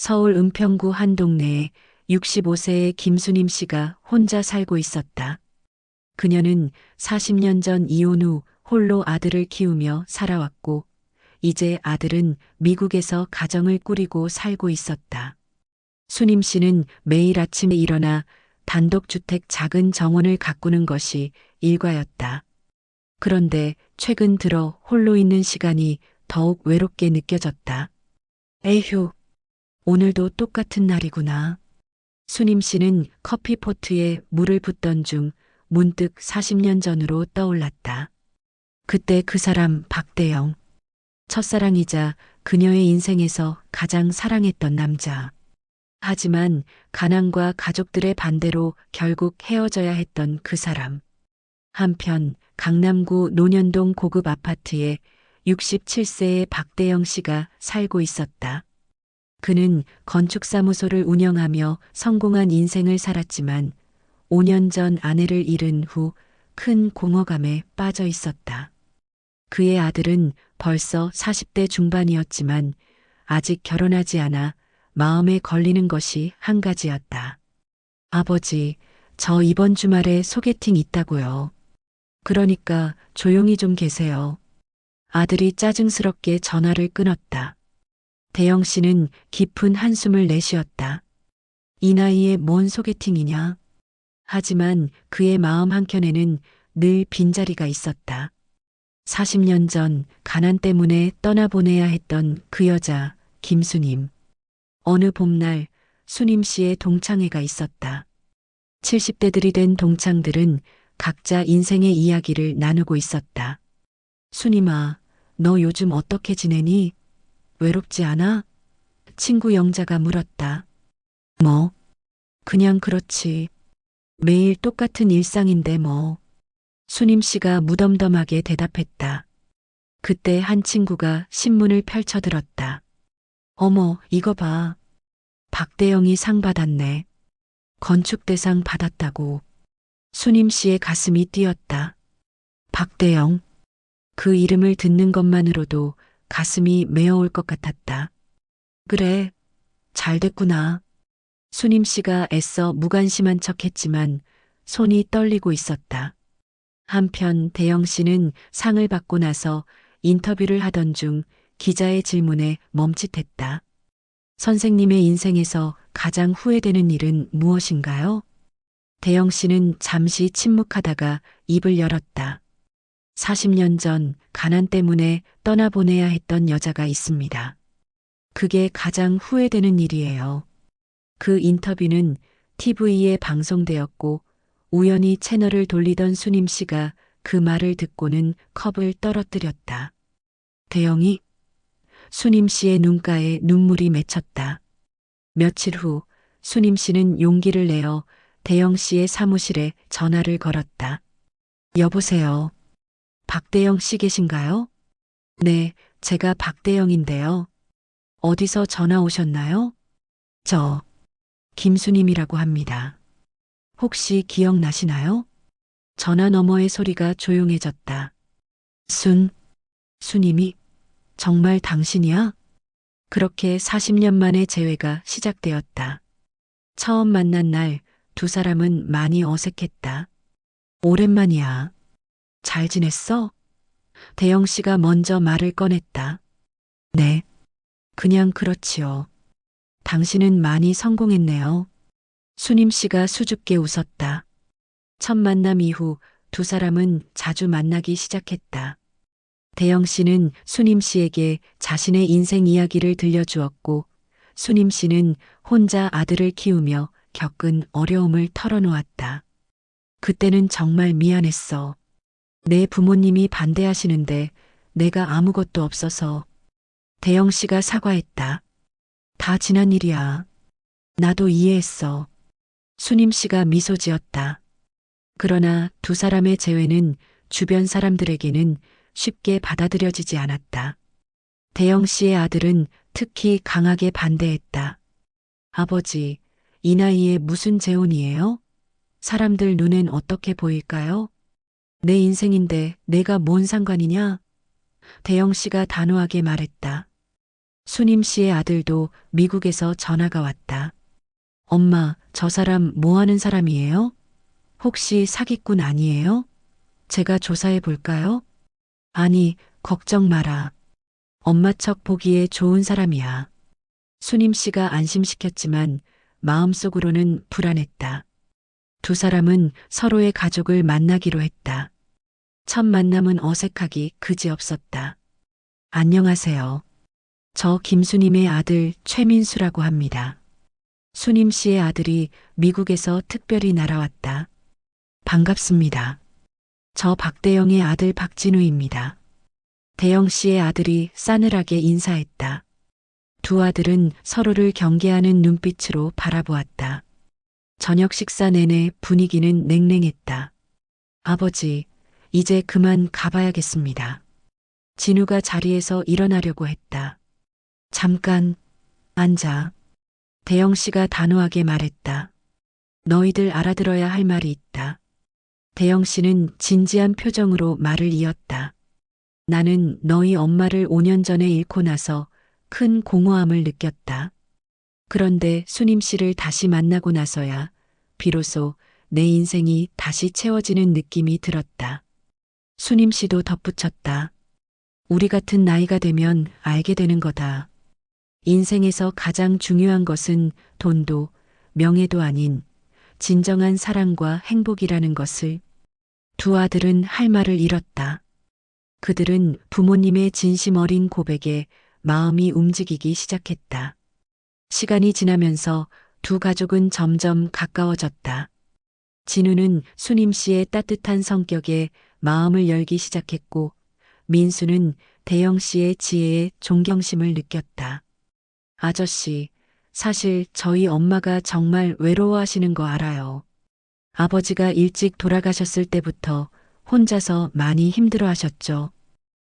서울 은평구 한 동네에 65세의 김수님 씨가 혼자 살고 있었다. 그녀는 40년 전 이혼 후 홀로 아들을 키우며 살아왔고, 이제 아들은 미국에서 가정을 꾸리고 살고 있었다. 수님 씨는 매일 아침에 일어나 단독주택 작은 정원을 가꾸는 것이 일과였다. 그런데 최근 들어 홀로 있는 시간이 더욱 외롭게 느껴졌다. 에휴, 오늘도 똑같은 날이구나. 수님 씨는 커피포트에 물을 붓던 중 문득 40년 전으로 떠올랐다. 그때 그 사람 박대영. 첫사랑이자 그녀의 인생에서 가장 사랑했던 남자. 하지만 가난과 가족들의 반대로 결국 헤어져야 했던 그 사람. 한편 강남구 논현동 고급 아파트에 67세의 박대영 씨가 살고 있었다. 그는 건축사무소를 운영하며 성공한 인생을 살았지만 5년 전 아내를 잃은 후 큰 공허감에 빠져 있었다. 그의 아들은 벌써 40대 중반이었지만 아직 결혼하지 않아 마음에 걸리는 것이 한 가지였다. 아버지, 저 이번 주말에 소개팅 있다고요. 그러니까 조용히 좀 계세요. 아들이 짜증스럽게 전화를 끊었다. 대영 씨는 깊은 한숨을 내쉬었다. 이 나이에 뭔 소개팅이냐? 하지만 그의 마음 한켠에는 늘 빈자리가 있었다. 40년 전 가난 때문에 떠나보내야 했던 그 여자, 김수님. 어느 봄날 수님 씨의 동창회가 있었다. 70대들이 된 동창들은 각자 인생의 이야기를 나누고 있었다. 수님아, 너 요즘 어떻게 지내니? 외롭지 않아? 친구 영자가 물었다. 뭐? 그냥 그렇지. 매일 똑같은 일상인데 뭐. 수님 씨가 무덤덤하게 대답했다. 그때 한 친구가 신문을 펼쳐들었다. 어머, 이거 봐. 박대영이 상 받았네. 건축대상 받았다고. 수님 씨의 가슴이 뛰었다. 박대영. 그 이름을 듣는 것만으로도 가슴이 메어올 것 같았다. 그래, 잘 됐구나. 수님 씨가 애써 무관심한 척 했지만 손이 떨리고 있었다. 한편 대영 씨는 상을 받고 나서 인터뷰를 하던 중 기자의 질문에 멈칫했다. 선생님의 인생에서 가장 후회되는 일은 무엇인가요? 대영 씨는 잠시 침묵하다가 입을 열었다. 40년 전 가난 때문에 떠나보내야 했던 여자가 있습니다. 그게 가장 후회되는 일이에요. 그 인터뷰는 TV에 방송되었고 우연히 채널을 돌리던 수님 씨가 그 말을 듣고는 컵을 떨어뜨렸다. 대영이 수님 씨의 눈가에 눈물이 맺혔다. 며칠 후 수님 씨는 용기를 내어 대영 씨의 사무실에 전화를 걸었다. 여보세요. 박대영 씨 계신가요? 네, 제가 박대영인데요. 어디서 전화 오셨나요? 저, 김수님이라고 합니다. 혹시 기억나시나요? 전화 너머의 소리가 조용해졌다. 수님이? 정말 당신이야? 그렇게 40년 만의 재회가 시작되었다. 처음 만난 날 두 사람은 많이 어색했다. 오랜만이야. 잘 지냈어? 대영 씨가 먼저 말을 꺼냈다. 네, 그냥 그렇지요. 당신은 많이 성공했네요. 수님 씨가 수줍게 웃었다. 첫 만남 이후 두 사람은 자주 만나기 시작했다. 대영 씨는 수님 씨에게 자신의 인생 이야기를 들려주었고, 수님 씨는 혼자 아들을 키우며 겪은 어려움을 털어놓았다. 그때는 정말 미안했어. 내 부모님이 반대하시는데 내가 아무것도 없어서. 대영 씨가 사과했다. 다 지난 일이야. 나도 이해했어. 수님 씨가 미소 지었다. 그러나 두 사람의 재회는 주변 사람들에게는 쉽게 받아들여지지 않았다. 대영 씨의 아들은 특히 강하게 반대했다. 아버지, 이 나이에 무슨 재혼이에요? 사람들 눈엔 어떻게 보일까요? 내 인생인데 내가 뭔 상관이냐? 대영 씨가 단호하게 말했다. 수님 씨의 아들도 미국에서 전화가 왔다. 엄마, 저 사람 뭐 하는 사람이에요? 혹시 사기꾼 아니에요? 제가 조사해 볼까요? 아니, 걱정 마라. 엄마 척 보기에 좋은 사람이야. 수님 씨가 안심시켰지만 마음속으로는 불안했다. 두 사람은 서로의 가족을 만나기로 했다. 첫 만남은 어색하기 그지없었다. 안녕하세요. 저 김수님의 아들 최민수라고 합니다. 수님 씨의 아들이 미국에서 특별히 날아왔다. 반갑습니다. 저 박대영의 아들 박진우입니다. 대영 씨의 아들이 싸늘하게 인사했다. 두 아들은 서로를 경계하는 눈빛으로 바라보았다. 저녁 식사 내내 분위기는 냉랭했다. 아버지, 이제 그만 가봐야겠습니다. 진우가 자리에서 일어나려고 했다. 잠깐, 앉아. 대영 씨가 단호하게 말했다. 너희들 알아들어야 할 말이 있다. 대영 씨는 진지한 표정으로 말을 이었다. 나는 너희 엄마를 5년 전에 잃고 나서 큰 공허함을 느꼈다. 그런데 수님 씨를 다시 만나고 나서야 비로소 내 인생이 다시 채워지는 느낌이 들었다. 수님 씨도 덧붙였다. 우리 같은 나이가 되면 알게 되는 거다. 인생에서 가장 중요한 것은 돈도 명예도 아닌 진정한 사랑과 행복이라는 것을. 두 아들은 할 말을 잃었다. 그들은 부모님의 진심 어린 고백에 마음이 움직이기 시작했다. 시간이 지나면서 두 가족은 점점 가까워졌다. 진우는 수님 씨의 따뜻한 성격에 마음을 열기 시작했고, 민수는 대영 씨의 지혜에 존경심을 느꼈다. 아저씨, 사실 저희 엄마가 정말 외로워하시는 거 알아요. 아버지가 일찍 돌아가셨을 때부터 혼자서 많이 힘들어 하셨죠.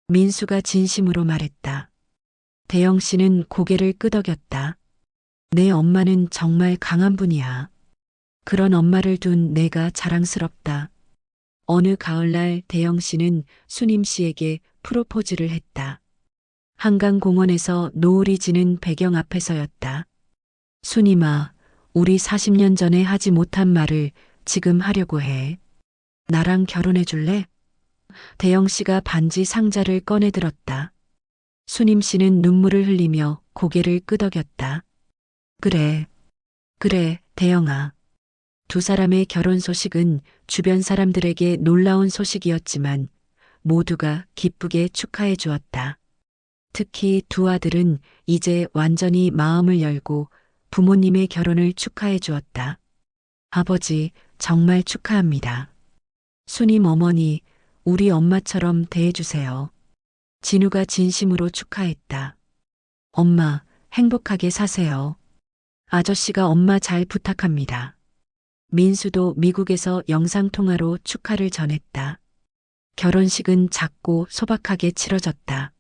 민수가 진심으로 말했다. 대영 씨는 고개를 끄덕였다. 내 엄마는 정말 강한 분이야. 그런 엄마를 둔 내가 자랑스럽다. 어느 가을날 대영 씨는 수님 씨에게 프로포즈를 했다. 한강공원에서 노을이 지는 배경 앞에서였다. 수님아, 우리 40년 전에 하지 못한 말을 지금 하려고 해. 나랑 결혼해 줄래? 대영 씨가 반지 상자를 꺼내 들었다. 수님 씨는 눈물을 흘리며 고개를 끄덕였다. 그래, 그래, 대영아. 두 사람의 결혼 소식은 주변 사람들에게 놀라운 소식이었지만 모두가 기쁘게 축하해 주었다. 특히 두 아들은 이제 완전히 마음을 열고 부모님의 결혼을 축하해 주었다. 아버지, 정말 축하합니다. 수님 어머니, 우리 엄마처럼 대해주세요. 진우가 진심으로 축하했다. 엄마, 행복하게 사세요. 아저씨가 엄마 잘 부탁합니다. 민수도 미국에서 영상통화로 축하를 전했다. 결혼식은 작고 소박하게 치러졌다.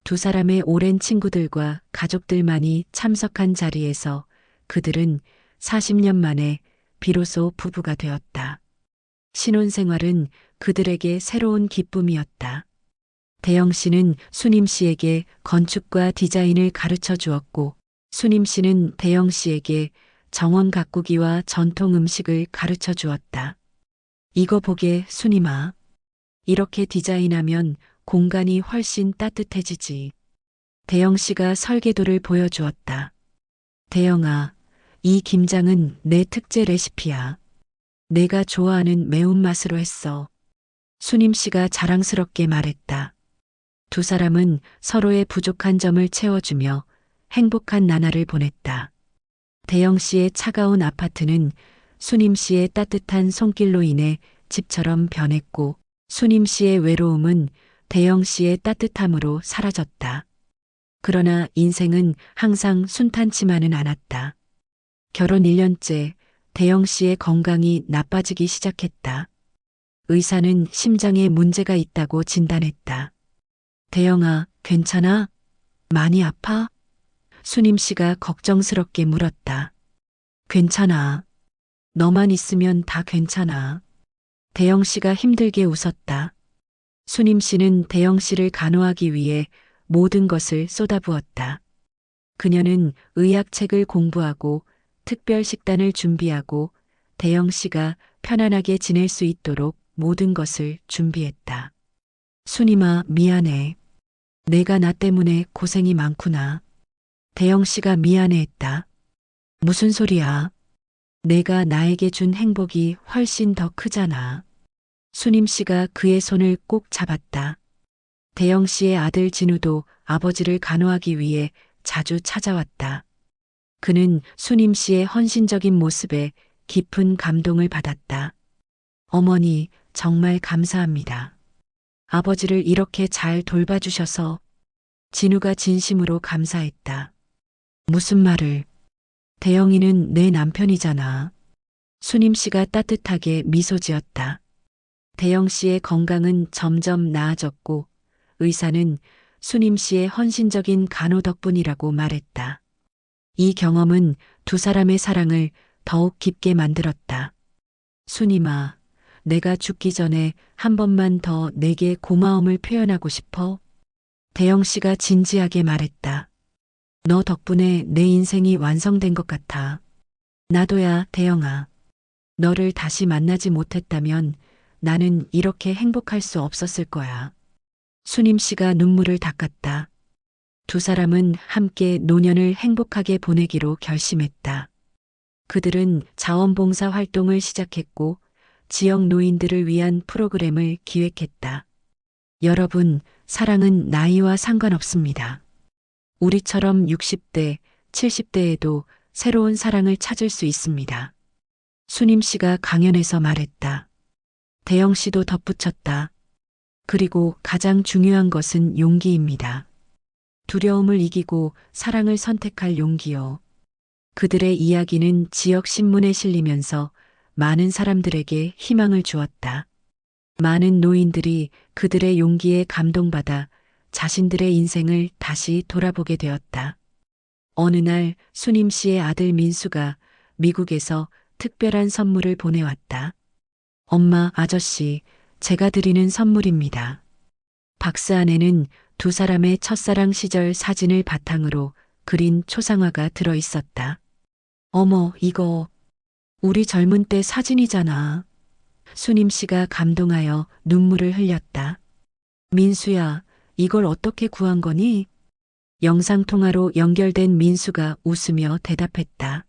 두 사람의 오랜 친구들과 가족들만이 참석한 자리에서 그들은 40년 만에 비로소 부부가 되었다. 신혼생활은 그들에게 새로운 기쁨이었다. 대영 씨는 수님 씨에게 건축과 디자인을 가르쳐 주었고, 수님 씨는 대영 씨에게 정원 가꾸기와 전통 음식을 가르쳐 주었다. 이거 보게, 수님아. 이렇게 디자인하면 공간이 훨씬 따뜻해지지. 대영 씨가 설계도를 보여주었다. 대영아, 이 김장은 내 특제 레시피야. 내가 좋아하는 매운맛으로 했어. 수님 씨가 자랑스럽게 말했다. 두 사람은 서로의 부족한 점을 채워주며 행복한 나날을 보냈다. 대영 씨의 차가운 아파트는 수님 씨의 따뜻한 손길로 인해 집처럼 변했고, 수님 씨의 외로움은 대영 씨의 따뜻함으로 사라졌다. 그러나 인생은 항상 순탄치만은 않았다. 결혼 1년째 대영 씨의 건강이 나빠지기 시작했다. 의사는 심장에 문제가 있다고 진단했다. 대영아, 괜찮아? 많이 아파? 수님 씨가 걱정스럽게 물었다. 괜찮아. 너만 있으면 다 괜찮아. 대영 씨가 힘들게 웃었다. 수님 씨는 대영 씨를 간호하기 위해 모든 것을 쏟아부었다. 그녀는 의학책을 공부하고 특별 식단을 준비하고 대영 씨가 편안하게 지낼 수 있도록 모든 것을 준비했다. 순임아, 미안해. 내가 나 때문에 고생이 많구나. 대영 씨가 미안해했다. 무슨 소리야? 내가 나에게 준 행복이 훨씬 더 크잖아. 순임 씨가 그의 손을 꼭 잡았다. 대영 씨의 아들 진우도 아버지를 간호하기 위해 자주 찾아왔다. 그는 순임 씨의 헌신적인 모습에 깊은 감동을 받았다. 어머니, 정말 감사합니다. 아버지를 이렇게 잘 돌봐주셔서. 진우가 진심으로 감사했다. 무슨 말을? 대영이는 내 남편이잖아. 순임 씨가 따뜻하게 미소 지었다. 대영 씨의 건강은 점점 나아졌고 의사는 순임 씨의 헌신적인 간호 덕분이라고 말했다. 이 경험은 두 사람의 사랑을 더욱 깊게 만들었다. 순임아, 내가 죽기 전에 한 번만 더 내게 고마움을 표현하고 싶어. 대영 씨가 진지하게 말했다. 너 덕분에 내 인생이 완성된 것 같아. 나도야, 대영아. 너를 다시 만나지 못했다면 나는 이렇게 행복할 수 없었을 거야. 순임 씨가 눈물을 닦았다. 두 사람은 함께 노년을 행복하게 보내기로 결심했다. 그들은 자원봉사 활동을 시작했고 지역 노인들을 위한 프로그램을 기획했다. 여러분, 사랑은 나이와 상관없습니다. 우리처럼 60대, 70대에도 새로운 사랑을 찾을 수 있습니다. 순임 씨가 강연에서 말했다. 대영 씨도 덧붙였다. 그리고 가장 중요한 것은 용기입니다. 두려움을 이기고 사랑을 선택할 용기요. 그들의 이야기는 지역 신문에 실리면서 많은 사람들에게 희망을 주었다. 많은 노인들이 그들의 용기에 감동받아 자신들의 인생을 다시 돌아보게 되었다. 어느 날 순임 씨의 아들 민수가 미국에서 특별한 선물을 보내왔다. 엄마, 아저씨, 제가 드리는 선물입니다. 박스 안에는 두 사람의 첫사랑 시절 사진을 바탕으로 그린 초상화가 들어 있었다. 어머, 이거 우리 젊은 때 사진이잖아. 순임 씨가 감동하여 눈물을 흘렸다. 민수야, 이걸 어떻게 구한 거니? 영상통화로 연결된 민수가 웃으며 대답했다.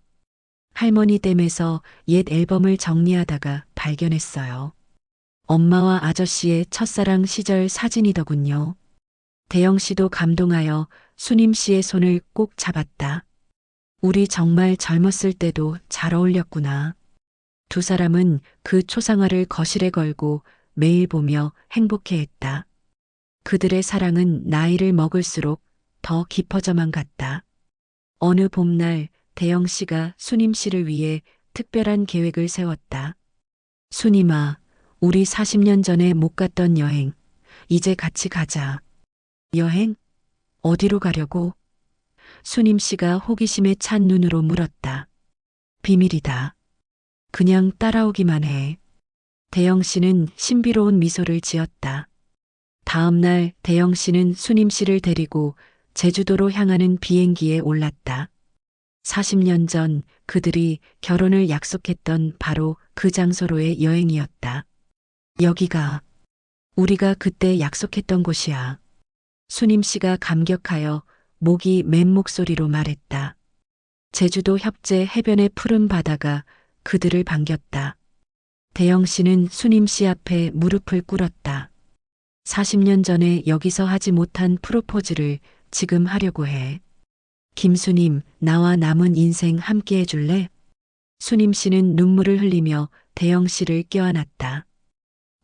할머니 댁에서 옛 앨범을 정리하다가 발견했어요. 엄마와 아저씨의 첫사랑 시절 사진이더군요. 대영 씨도 감동하여 순임 씨의 손을 꼭 잡았다. 우리 정말 젊었을 때도 잘 어울렸구나. 두 사람은 그 초상화를 거실에 걸고 매일 보며 행복해했다. 그들의 사랑은 나이를 먹을수록 더 깊어져만 갔다. 어느 봄날 대영 씨가 순임 씨를 위해 특별한 계획을 세웠다. 순임아, 우리 40년 전에 못 갔던 여행, 이제 같이 가자. 여행? 어디로 가려고? 순임 씨가 호기심에 찬 눈으로 물었다. 비밀이다. 그냥 따라오기만 해. 대영 씨는 신비로운 미소를 지었다. 다음 날 대영 씨는 순임 씨를 데리고 제주도로 향하는 비행기에 올랐다. 40년 전 그들이 결혼을 약속했던 바로 그 장소로의 여행이었다. 여기가 우리가 그때 약속했던 곳이야. 순임 씨가 감격하여 목이 맨 목소리로 말했다. 제주도 협재 해변의 푸른 바다가 그들을 반겼다. 대영 씨는 순임 씨 앞에 무릎을 꿇었다. 40년 전에 여기서 하지 못한 프로포즈를 지금 하려고 해. 김순임, 나와 남은 인생 함께 해줄래? 순임 씨는 눈물을 흘리며 대영 씨를 껴안았다.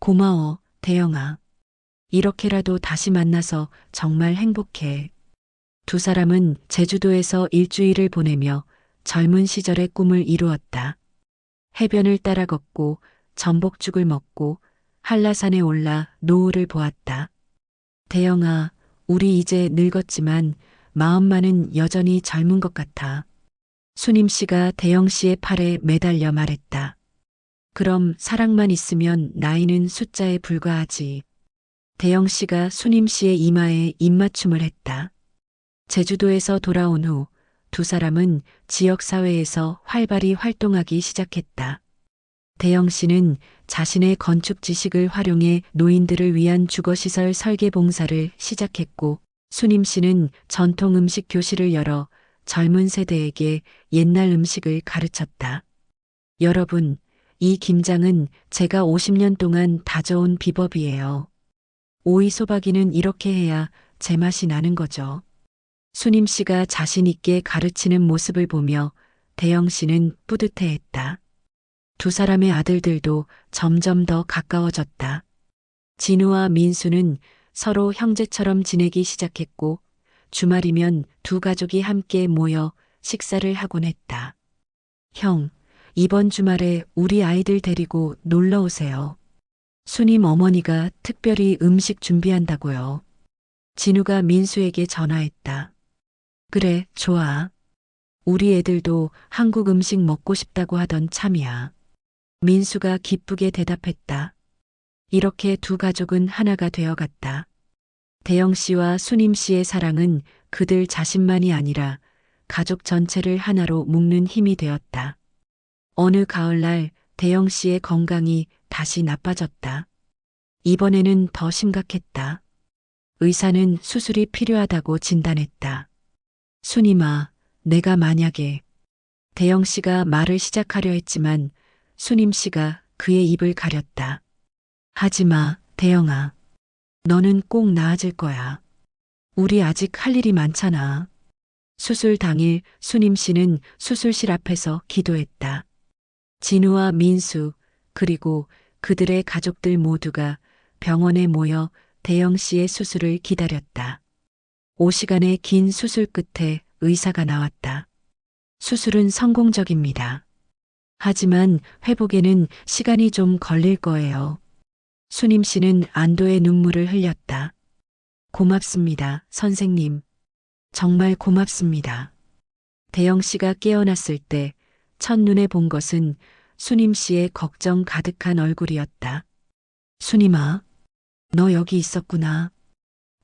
고마워, 대영아. 이렇게라도 다시 만나서 정말 행복해. 두 사람은 제주도에서 일주일을 보내며 젊은 시절의 꿈을 이루었다. 해변을 따라 걷고 전복죽을 먹고 한라산에 올라 노을을 보았다. 대영아, 우리 이제 늙었지만 마음만은 여전히 젊은 것 같아. 순임 씨가 대영 씨의 팔에 매달려 말했다. 그럼 사랑만 있으면 나이는 숫자에 불과하지. 대영 씨가 순임 씨의 이마에 입맞춤을 했다. 제주도에서 돌아온 후 두 사람은 지역사회에서 활발히 활동하기 시작했다. 대영 씨는 자신의 건축 지식을 활용해 노인들을 위한 주거시설 설계 봉사를 시작했고, 수님 씨는 전통 음식 교실을 열어 젊은 세대에게 옛날 음식을 가르쳤다. 여러분, 이 김장은 제가 50년 동안 다져온 비법이에요. 오이 소박이는 이렇게 해야 제맛이 나는 거죠. 수님 씨가 자신 있게 가르치는 모습을 보며 대영 씨는 뿌듯해했다. 두 사람의 아들들도 점점 더 가까워졌다. 진우와 민수는 서로 형제처럼 지내기 시작했고, 주말이면 두 가족이 함께 모여 식사를 하곤 했다. 형, 이번 주말에 우리 아이들 데리고 놀러 오세요. 수님 어머니가 특별히 음식 준비한다고요. 진우가 민수에게 전화했다. 그래, 좋아. 우리 애들도 한국 음식 먹고 싶다고 하던 참이야. 민수가 기쁘게 대답했다. 이렇게 두 가족은 하나가 되어갔다. 대영 씨와 수님 씨의 사랑은 그들 자신만이 아니라 가족 전체를 하나로 묶는 힘이 되었다. 어느 가을날 대영 씨의 건강이 다시 나빠졌다. 이번에는 더 심각했다. 의사는 수술이 필요하다고 진단했다. 수님아, 내가 만약에 대영 씨가 말을 시작하려 했지만 수님 씨가 그의 입을 가렸다. 하지 마, 대영아. 너는 꼭 나아질 거야. 우리 아직 할 일이 많잖아. 수술 당일 수님 씨는 수술실 앞에서 기도했다. 진우와 민수, 그리고 그들의 가족들 모두가 병원에 모여 대영 씨의 수술을 기다렸다. 5시간의 긴 수술 끝에 의사가 나왔다. 수술은 성공적입니다. 하지만 회복에는 시간이 좀 걸릴 거예요. 수님 씨는 안도의 눈물을 흘렸다. 고맙습니다, 선생님. 정말 고맙습니다. 대영 씨가 깨어났을 때 첫눈에 본 것은 수님 씨의 걱정 가득한 얼굴이었다. 수님아, 너 여기 있었구나.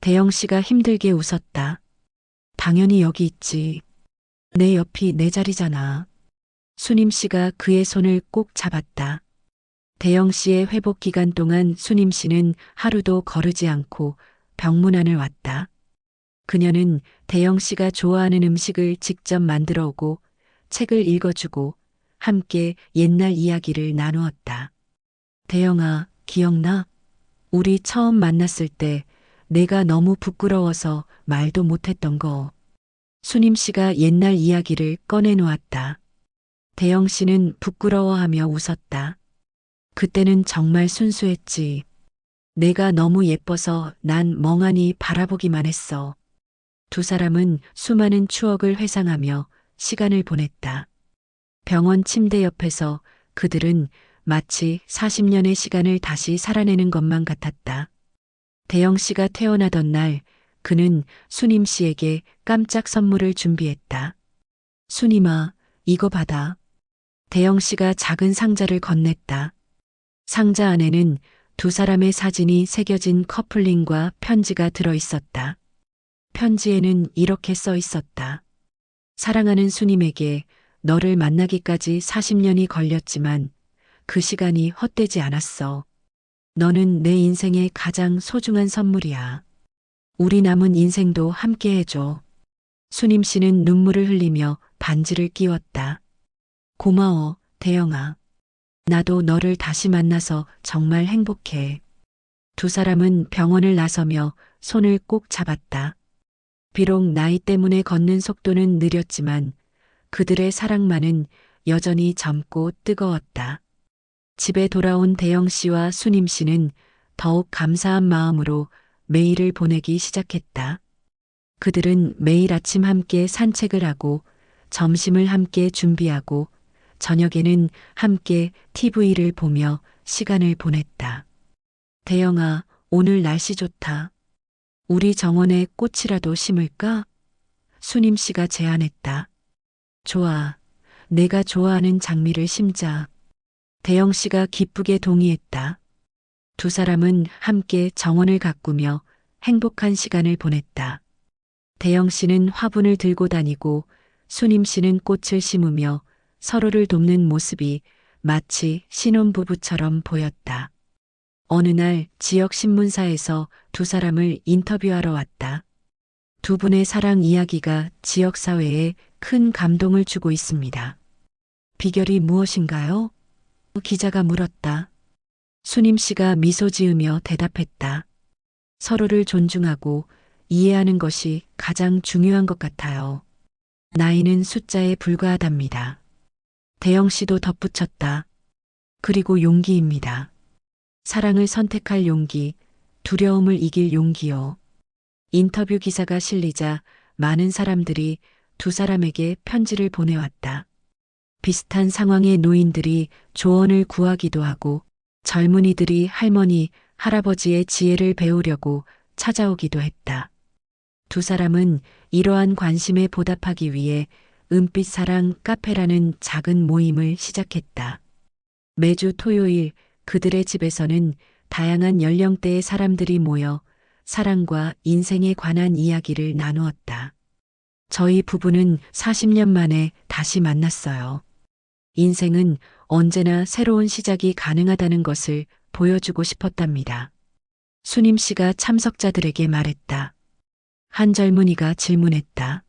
대영 씨가 힘들게 웃었다. 당연히 여기 있지. 내 옆이 내 자리잖아. 수님 씨가 그의 손을 꼭 잡았다. 대영 씨의 회복 기간 동안 수님 씨는 하루도 거르지 않고 병문안을 왔다. 그녀는 대영 씨가 좋아하는 음식을 직접 만들어 오고 책을 읽어주고 함께 옛날 이야기를 나누었다. 대영아, 기억나? 우리 처음 만났을 때 내가 너무 부끄러워서 말도 못했던 거. 수님 씨가 옛날 이야기를 꺼내놓았다. 대영 씨는 부끄러워하며 웃었다. 그때는 정말 순수했지. 내가 너무 예뻐서 난 멍하니 바라보기만 했어. 두 사람은 수많은 추억을 회상하며 시간을 보냈다. 병원 침대 옆에서 그들은 마치 40년의 시간을 다시 살아내는 것만 같았다. 대영 씨가 태어나던 날 그는 수님 씨에게 깜짝 선물을 준비했다. 수님아, 이거 받아. 대영 씨가 작은 상자를 건넸다. 상자 안에는 두 사람의 사진이 새겨진 커플링과 편지가 들어 있었다. 편지에는 이렇게 써 있었다. 사랑하는 수님에게 너를 만나기까지 40년이 걸렸지만 그 시간이 헛되지 않았어. 너는 내 인생의 가장 소중한 선물이야. 우리 남은 인생도 함께 해줘. 수님 씨는 눈물을 흘리며 반지를 끼웠다. 고마워, 대영아. 나도 너를 다시 만나서 정말 행복해. 두 사람은 병원을 나서며 손을 꼭 잡았다. 비록 나이 때문에 걷는 속도는 느렸지만 그들의 사랑만은 여전히 젊고 뜨거웠다. 집에 돌아온 대영 씨와 수님 씨는 더욱 감사한 마음으로 매일을 보내기 시작했다. 그들은 매일 아침 함께 산책을 하고 점심을 함께 준비하고 저녁에는 함께 TV를 보며 시간을 보냈다. 대영아, 오늘 날씨 좋다. 우리 정원에 꽃이라도 심을까? 수님 씨가 제안했다. 좋아. 내가 좋아하는 장미를 심자. 대영 씨가 기쁘게 동의했다. 두 사람은 함께 정원을 가꾸며 행복한 시간을 보냈다. 대영 씨는 화분을 들고 다니고 순임 씨는 꽃을 심으며 서로를 돕는 모습이 마치 신혼부부처럼 보였다. 어느 날 지역 신문사에서 두 사람을 인터뷰하러 왔다. 두 분의 사랑 이야기가 지역 사회에 큰 감동을 주고 있습니다. 비결이 무엇인가요? 기자가 물었다. 순임 씨가 미소 지으며 대답했다. 서로를 존중하고 이해하는 것이 가장 중요한 것 같아요. 나이는 숫자에 불과하답니다. 대영 씨도 덧붙였다. 그리고 용기입니다. 사랑을 선택할 용기, 두려움을 이길 용기요. 인터뷰 기사가 실리자 많은 사람들이 두 사람에게 편지를 보내왔다. 비슷한 상황의 노인들이 조언을 구하기도 하고 젊은이들이 할머니, 할아버지의 지혜를 배우려고 찾아오기도 했다. 두 사람은 이러한 관심에 보답하기 위해 은빛사랑 카페라는 작은 모임을 시작했다. 매주 토요일 그들의 집에서는 다양한 연령대의 사람들이 모여 사랑과 인생에 관한 이야기를 나누었다. 저희 부부는 40년 만에 다시 만났어요. 인생은 언제나 새로운 시작이 가능하다는 것을 보여주고 싶었답니다. 순임 씨가 참석자들에게 말했다. 한 젊은이가 질문했다.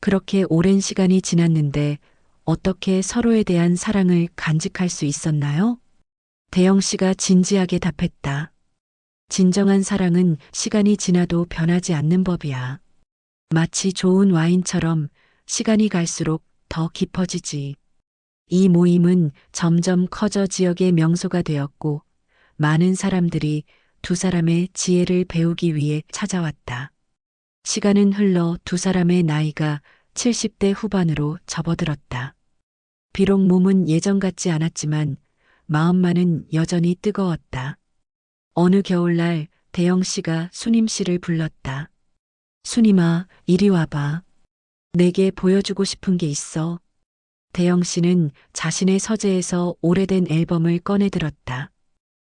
그렇게 오랜 시간이 지났는데 어떻게 서로에 대한 사랑을 간직할 수 있었나요? 대영 씨가 진지하게 답했다. 진정한 사랑은 시간이 지나도 변하지 않는 법이야. 마치 좋은 와인처럼 시간이 갈수록 더 깊어지지. 이 모임은 점점 커져 지역의 명소가 되었고 많은 사람들이 두 사람의 지혜를 배우기 위해 찾아왔다. 시간은 흘러 두 사람의 나이가 70대 후반으로 접어들었다. 비록 몸은 예전 같지 않았지만 마음만은 여전히 뜨거웠다. 어느 겨울날 대영 씨가 순임 씨를 불렀다. 순임아, 이리 와봐. 내게 보여주고 싶은 게 있어. 대영 씨는 자신의 서재에서 오래된 앨범을 꺼내 들었다.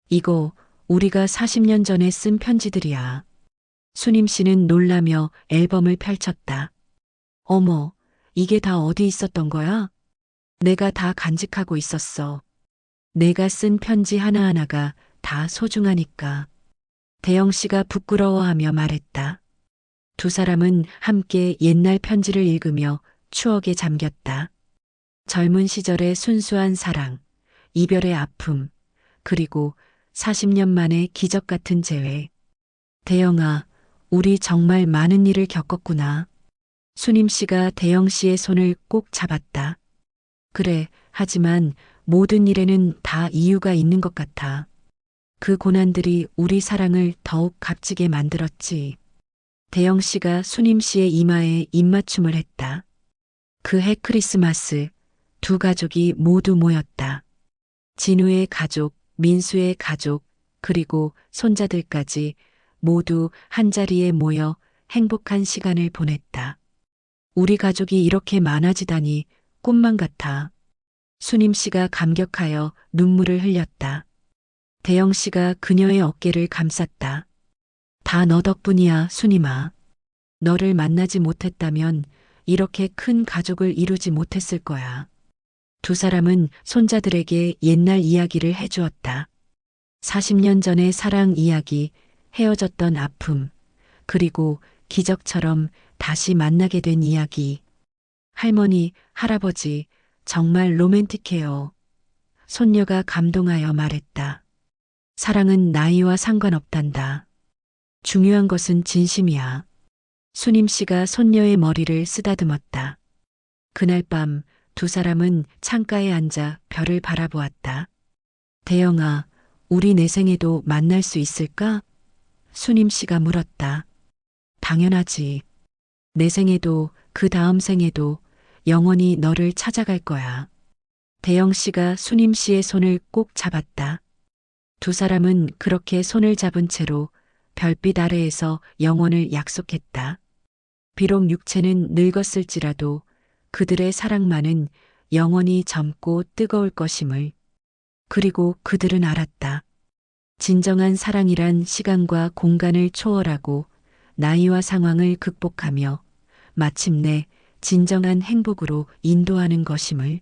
이거 우리가 40년 전에 쓴 편지들이야. 순임 씨는 놀라며 앨범을 펼쳤다. 어머, 이게 다 어디 있었던 거야? 내가 다 간직하고 있었어. 내가 쓴 편지 하나하나가 다 소중하니까. 대영 씨가 부끄러워하며 말했다. 두 사람은 함께 옛날 편지를 읽으며 추억에 잠겼다. 젊은 시절의 순수한 사랑, 이별의 아픔, 그리고 40년 만의 기적 같은 재회. 대영아, 우리 정말 많은 일을 겪었구나. 순임 씨가 대영 씨의 손을 꼭 잡았다. 그래, 하지만 모든 일에는 다 이유가 있는 것 같아. 그 고난들이 우리 사랑을 더욱 값지게 만들었지. 대영 씨가 순임 씨의 이마에 입맞춤을 했다. 그 해 크리스마스, 두 가족이 모두 모였다. 진우의 가족, 민수의 가족, 그리고 손자들까지 모두 한자리에 모여 행복한 시간을 보냈다. 우리 가족이 이렇게 많아지다니 꿈만 같아. 순임 씨가 감격하여 눈물을 흘렸다. 대영 씨가 그녀의 어깨를 감쌌다. 다 너 덕분이야, 순임아. 너를 만나지 못했다면 이렇게 큰 가족을 이루지 못했을 거야. 두 사람은 손자들에게 옛날 이야기를 해주었다. 40년 전의 사랑 이야기, 헤어졌던 아픔, 그리고 기적처럼 다시 만나게 된 이야기. 할머니, 할아버지, 정말 로맨틱해요. 손녀가 감동하여 말했다. 사랑은 나이와 상관없단다. 중요한 것은 진심이야. 순임 씨가 손녀의 머리를 쓰다듬었다. 그날 밤 두 사람은 창가에 앉아 별을 바라보았다. 대영아, 우리 내 생에도 만날 수 있을까? 순임 씨가 물었다. 당연하지. 내 생에도 그 다음 생에도 영원히 너를 찾아갈 거야. 대영 씨가 순임 씨의 손을 꼭 잡았다. 두 사람은 그렇게 손을 잡은 채로 별빛 아래에서 영원을 약속했다. 비록 육체는 늙었을지라도 그들의 사랑만은 영원히 젊고 뜨거울 것임을. 그리고 그들은 알았다. 진정한 사랑이란 시간과 공간을 초월하고 나이와 상황을 극복하며 마침내 진정한 행복으로 인도하는 것임을